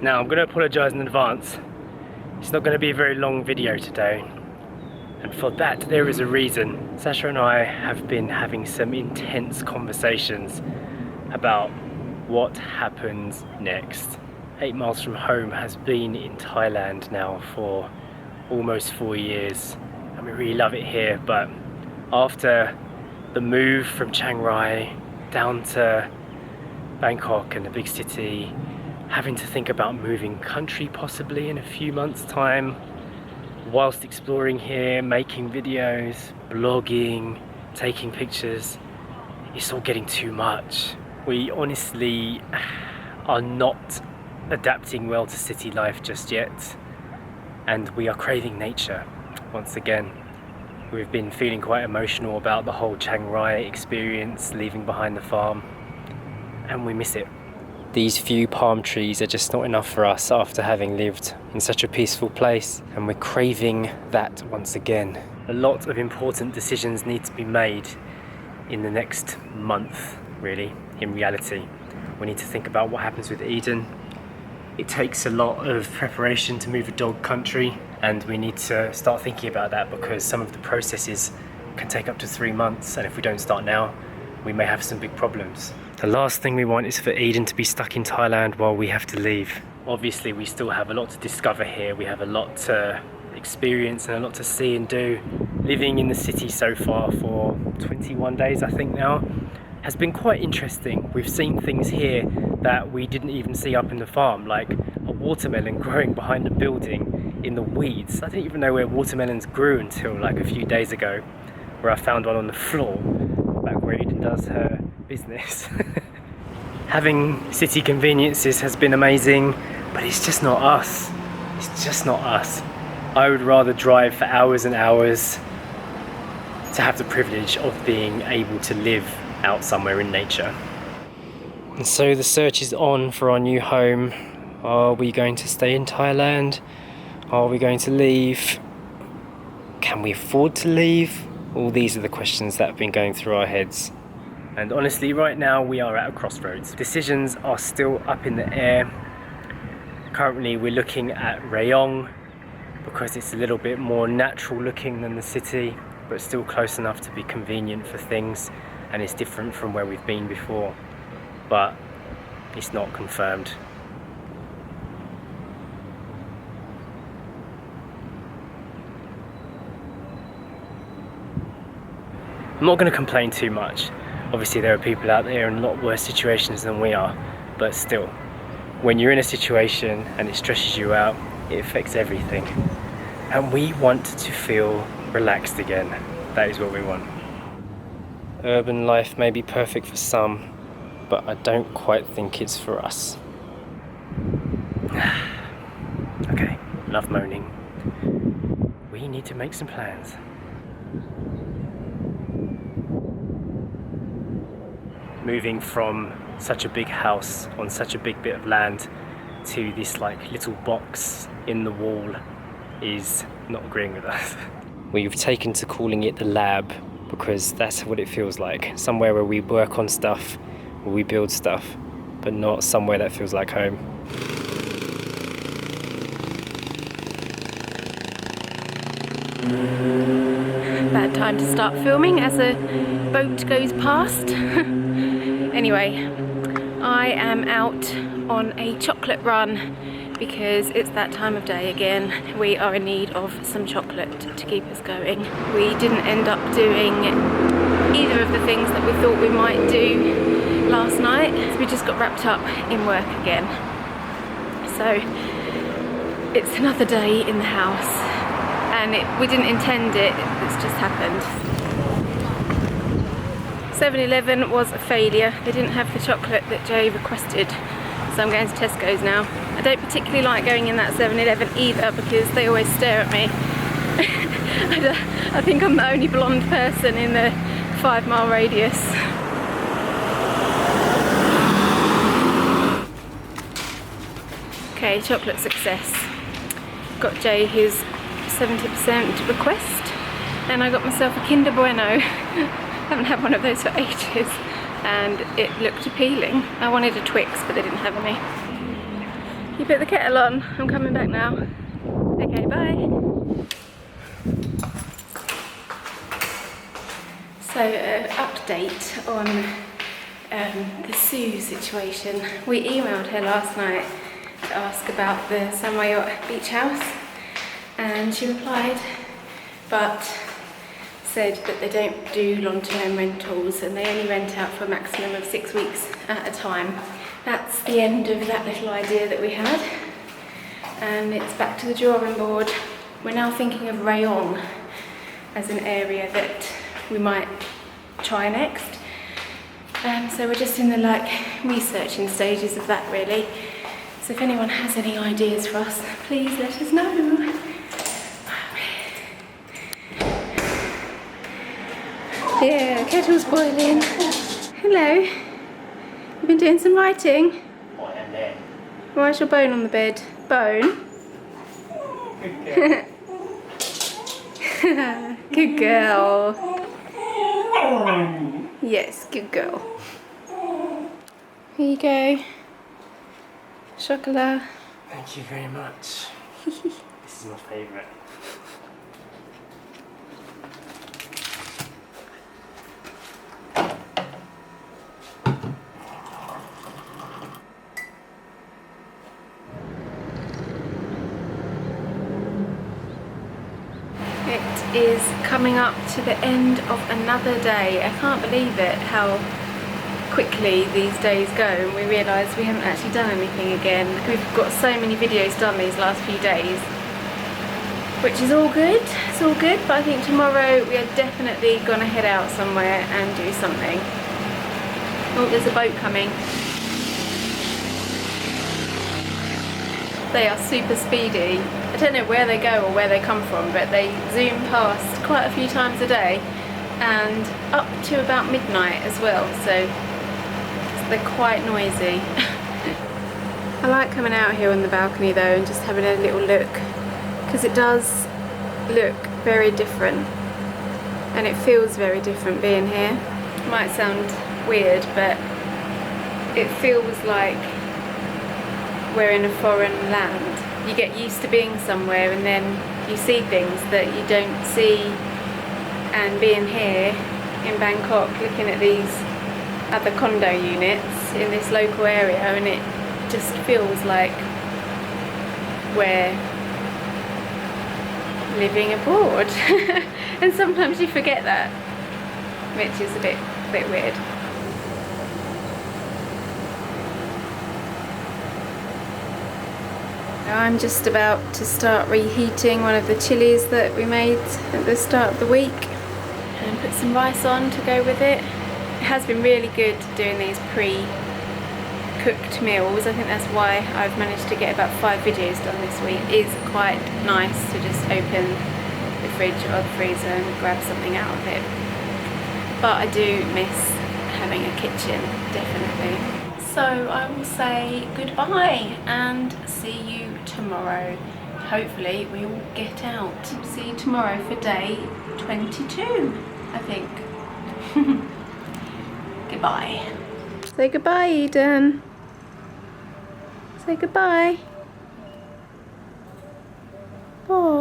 Now I'm going to apologise in advance. It's not going to be a very long video today. And for that there is a reason. Sasha and I have been having some intense conversations about what happens next. 8 miles from home has been in Thailand now for almost 4 years. And we really love it here, but after the move from Chiang Rai down to Bangkok and the big city, having to think about moving country possibly in a few months' time, whilst exploring here, making videos, blogging, taking pictures, it's all getting too much. We honestly are not adapting well to city life just yet, and we are craving nature once again. We've been feeling quite emotional about the whole Chiang Rai experience, leaving behind the farm, and we miss it. These few palm trees are just not enough for us after having lived in such a peaceful place, and we're craving that once again. A lot of important decisions need to be made in the next month, really, in reality. We need to think about what happens with Eden. It takes a lot of preparation to move a dog country, and we need to start thinking about that because some of the processes can take up to 3 months, and if we don't start now, we may have some big problems. The last thing we want is for Eden to be stuck in Thailand while we have to leave. Obviously we still have a lot to discover here, we have a lot to experience and a lot to see and do. Living in the city so far for 21 days I think now has been quite interesting. We've seen things here that we didn't even see up in the farm, like a watermelon growing behind a building in the weeds. I didn't even know where watermelons grew until like a few days ago, where I found one on the floor back where Eden does her business. Having city conveniences has been amazing, but it's just not us. It's just not us. I would rather drive for hours and hours to have the privilege of being able to live out somewhere in nature. And so the search is on for our new home. Are we going to stay in Thailand? Are we going to leave? Can we afford to leave? All these are the questions that have been going through our heads. And honestly, right now we are at a crossroads. Decisions are still up in the air. Currently we're looking at Rayong because it's a little bit more natural looking than the city, but still close enough to be convenient for things, and it's different from where we've been before, but it's not confirmed. I'm not going to complain too much. Obviously there are people out there in a lot worse situations than we are, but still, when you're in a situation and it stresses you out, it affects everything. And we want to feel relaxed again. That is what we want. Urban life may be perfect for some, but I don't quite think it's for us. Okay, enough moaning. We need to make some plans. Moving from such a big house on such a big bit of land to this like little box in the wall is not agreeing with us. We've taken to calling it the lab because that's what it feels like. Somewhere where we work on stuff, where we build stuff, but not somewhere that feels like home. Bad time to start filming as a boat goes past. Anyway, I am out on a chocolate run because it's that time of day again. We are in need of some chocolate to keep us going. We didn't end up doing either of the things that we thought we might do last night. So we just got wrapped up in work again. So it's another day in the house, and we didn't intend it, it's just happened. 7-Eleven was a failure. They didn't have the chocolate that Jay requested, so I'm going to Tesco's now. I don't particularly like going in that 7-Eleven either because they always stare at me. I think I'm the only blonde person in the 5-mile radius. Okay, chocolate success. Got Jay his 70% request, and I got myself a Kinder Bueno. Haven't had one of those for ages, and it looked appealing. I wanted a Twix, but they didn't have any. You put the kettle on. I'm coming back now. Okay, bye. So, update on the Sue situation. We emailed her last night to ask about the Samayot beach house, and she replied, but said that they don't do long-term rentals and they only rent out for a maximum of 6 weeks at a time. That's the end of that little idea that we had, and it's back to the drawing board. We're now thinking of Rayong as an area that we might try next. So we're just in the researching stages of that really. So if anyone has any ideas for us, please let us know. Yeah, kettle's boiling. Hello. You've been doing some writing? Why's your bone on the bed? Bone? Good girl. Yes, good girl. Here you go. Chocolat. Thank you very much. This is my favourite. It is coming up to the end of another day. I can't believe it, how quickly these days go, and we realise we haven't actually done anything again. We've got so many videos done these last few days, which is all good. It's all good, but I think tomorrow we are definitely going to head out somewhere and do something. Oh, there's a boat coming. They are super speedy. I don't know where they go or where they come from, but they zoom past quite a few times a day and up to about midnight as well, so they're quite noisy. I like coming out here on the balcony though and just having a little look, because it does look very different and it feels very different being here. It might sound weird, but it feels like we're in a foreign land. You get used to being somewhere and then you see things that you don't see, and being here in Bangkok looking at these other condo units in this local area, and it just feels like we're living abroad. And sometimes you forget that, which is a bit weird. I'm just about to start reheating one of the chilies that we made at the start of the week and put some rice on to go with it. It has been really good doing these pre-cooked meals. I think that's why I've managed to get about 5 videos done this week. It is quite nice to just open the fridge or the freezer and grab something out of it. But I do miss having a kitchen, definitely. So I will say goodbye and see you tomorrow. Hopefully we will get out. See you tomorrow for day 22, I think. Goodbye. Say goodbye, Eden. Say goodbye. Bye.